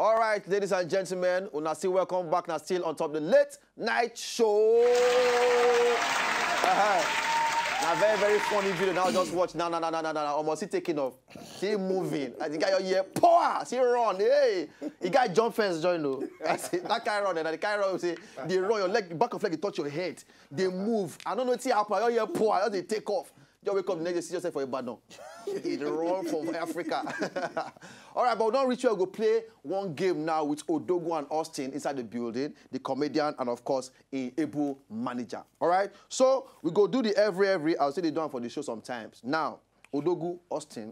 All right, ladies and gentlemen, una still welcome back. Now still on top of the late night show. Now very, very funny video. Now just watch. No. Almost he taking off. See him moving. I think I hear power. See run. Hey, he got jump fence join though. I say that guy run and the guy run. Say they run your leg, back of leg, they touch your head. They move. I don't know what happen. I hear power. They take off. You wake up the next day, see yourself for a bad no. It run from Africa. All right, but we don't reach where we go play one game now with Odogu and Austin inside the building, the comedian, and of course, a able manager. All right, so we go do the every. I'll say they do it for the show sometimes. Now, Odogu, Austin,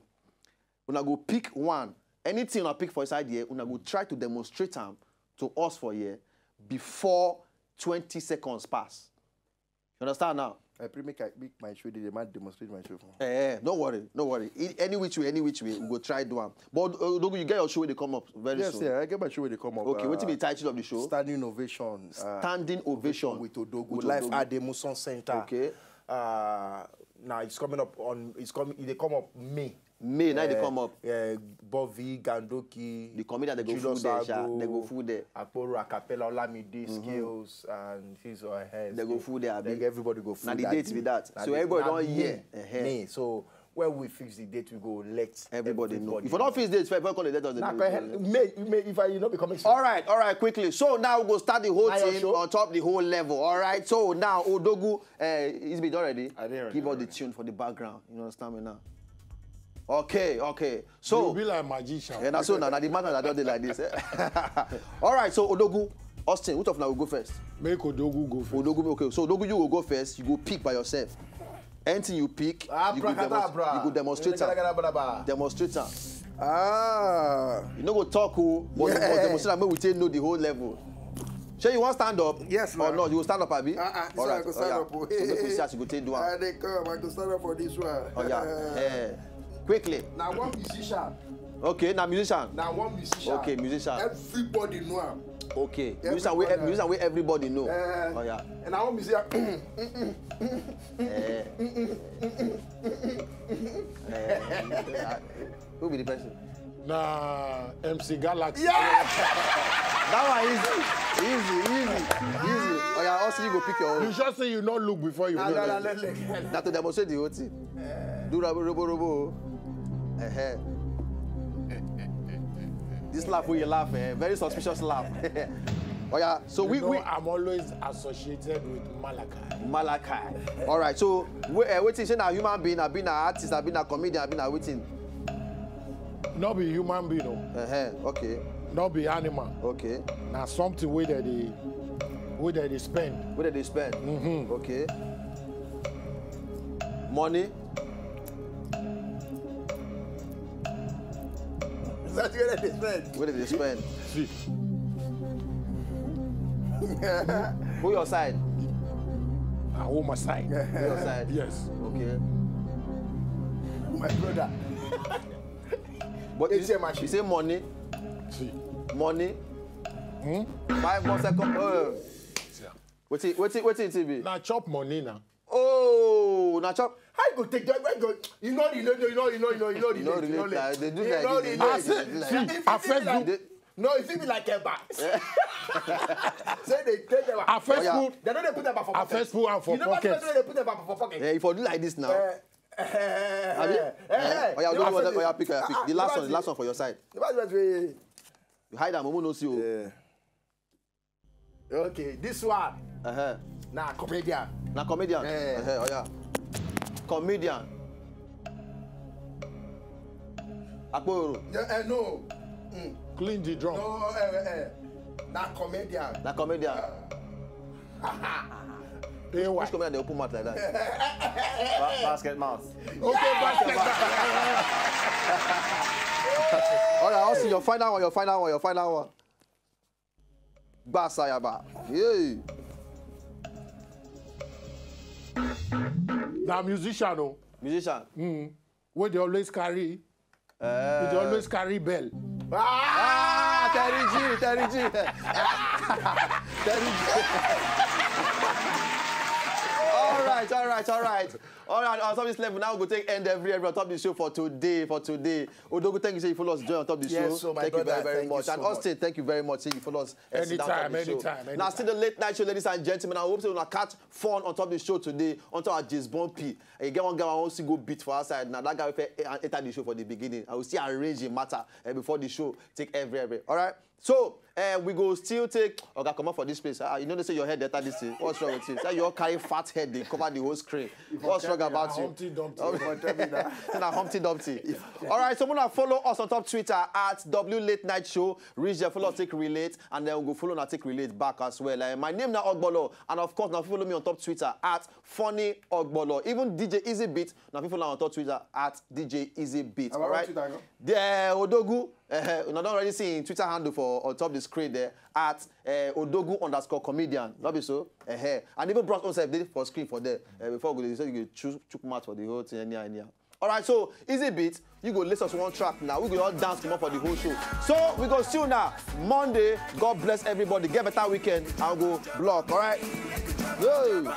we're gonna go pick one. Anything I pick for inside here, we're gonna go try to demonstrate them to us for here before 20 seconds pass. You understand now? I make my show, they might demonstrate my show. Don't worry. Any which way, we go try do them. But Odogu, you get your show when they come up very soon. Yes, I get my show when they come up. Okay, what's the title of the show? Standing Ovation. Standing Ovation with Odogu. With live at the Muson Center. Okay. Now it's coming up on. They come up May. May, now they come up. Bobby, Gandoki, the comedian, they go food there, they go food there. Akporo, Acapella, Olamide, Skills, and his or her. They go food there. Everybody go food. Now the date with that. So everybody don't hear. May. So when we fix the date, we go let everybody know. If you don't fix the date, if you call the date of the May, if I not become All right, quickly. So now we go start the whole thing on top the whole level. All right. So now Odogu, it's been already. Give us the tune for the background. You understand me now? Okay. So you'll be like magician. Yeah, that's so now the man that don't do like this. All right, so Odogu, Austin, which of now will go first? Make Odogu go first. Odogu, okay. So Odogu, you will go first. You go pick by yourself. Anything you pick, you go demonstrate. Demonstrate. You know go talk who, but demonstrate. Maybe we take know the whole level. Sure, you want to stand up? Yes, or not? You will stand up, Abi? All right, I go stand up. So you go take do one. They come. I go stand up for this one. Oh yeah. Quickly. Now one musician. Okay, now musician. Now one musician. Okay, musician. Everybody know him. Okay, musician where everybody know. Oh yeah. And I want musician. Who be the person? Nah, MC Galaxy. Yeah! That one easy. Oh yeah, also you go pick your own. You just say you not look before you look. That to demonstrate the whole thing. Do robo. This laugh where you laugh, very suspicious laugh. Oh yeah, so I'm always associated with Malachi. All right, so waiting, say now human being, I've been an artist, I've been a comedian, I've been a waiting. Not be human being, no. Okay. Not be animal. Okay. Now something where they spend. Where they spend. Mm-hmm. Okay. Money. That's where they spend. Where did they spend? See. Who your side? I hold my side. Who your side? Yes. Okay. My brother. But you say money. See. Money. 5 more seconds. What's it be? Now chop money now. Oh, now chop. How you go take that? You know. They do like see, I first no, it feel like a bat. Say they take them. I first put. They don't put them for pocket. I first put them for pocket. They put them for pocket. Yeah, if you do like this now. Pick. The last one for your side. You hide them, Momo knows you. Okay, this one. Nah, comedian. Now comedian. Oh yeah. Comedian. Akporo. No. Clean the drum. No, now comedian. Now comedian. Which comedian they open mouth like that? Basket mouth. Okay, basket mouth. All right, I'll see your final one. Basayaba. Yeah. Now musician, no. Musician. Where they always carry. They always carry bell. Terry G. Terry G. All right. All right, on top of this level, now we'll take end every on top of the show for today. Odogu, thank you, say you follow us join on top of the show. Yes, so my thank brother, you very thank much. you And so Austin, thank you very much. Say you follow us Anytime. Now, still the late night show, ladies and gentlemen. I hope so we'll catch fun on top of the show today. On top of James Bond P. And you get one guy who wants to go beat for outside. Now, that guy will enter the show for the beginning. I will still arrange a matter before the show. Take every. All right? So, we go still take... Okay, come on for this place. You know they say your head better this thing. What's wrong with you? Say you carry fat head, they cover the whole screen. What's wrong about you? Humpty Dumpty. Humpty Dumpty. All right, so we're follow us on top Twitter at W Late Night Show. Reach there, follow Take Relate, and then we'll go follow and Take Relate back as well. My name now Ogbolo, and of course now follow me on top Twitter at Funny Ogbolo. Even DJ Easy Beat, now people now on top Twitter at DJ Easy Beat. All right. The Odogu. You don't already see Twitter handle for on top the screen there at Odogu_comedian. Not be so. And even brought yourself for screen for there. Before we go, you choose match for the whole thing. Anyhow. All right, so Easy Beat, you go listen to one track now. We go all dance come up for the whole show. So we go still now. Monday, God bless everybody. Get better weekend. I'll go block. All right. Yo.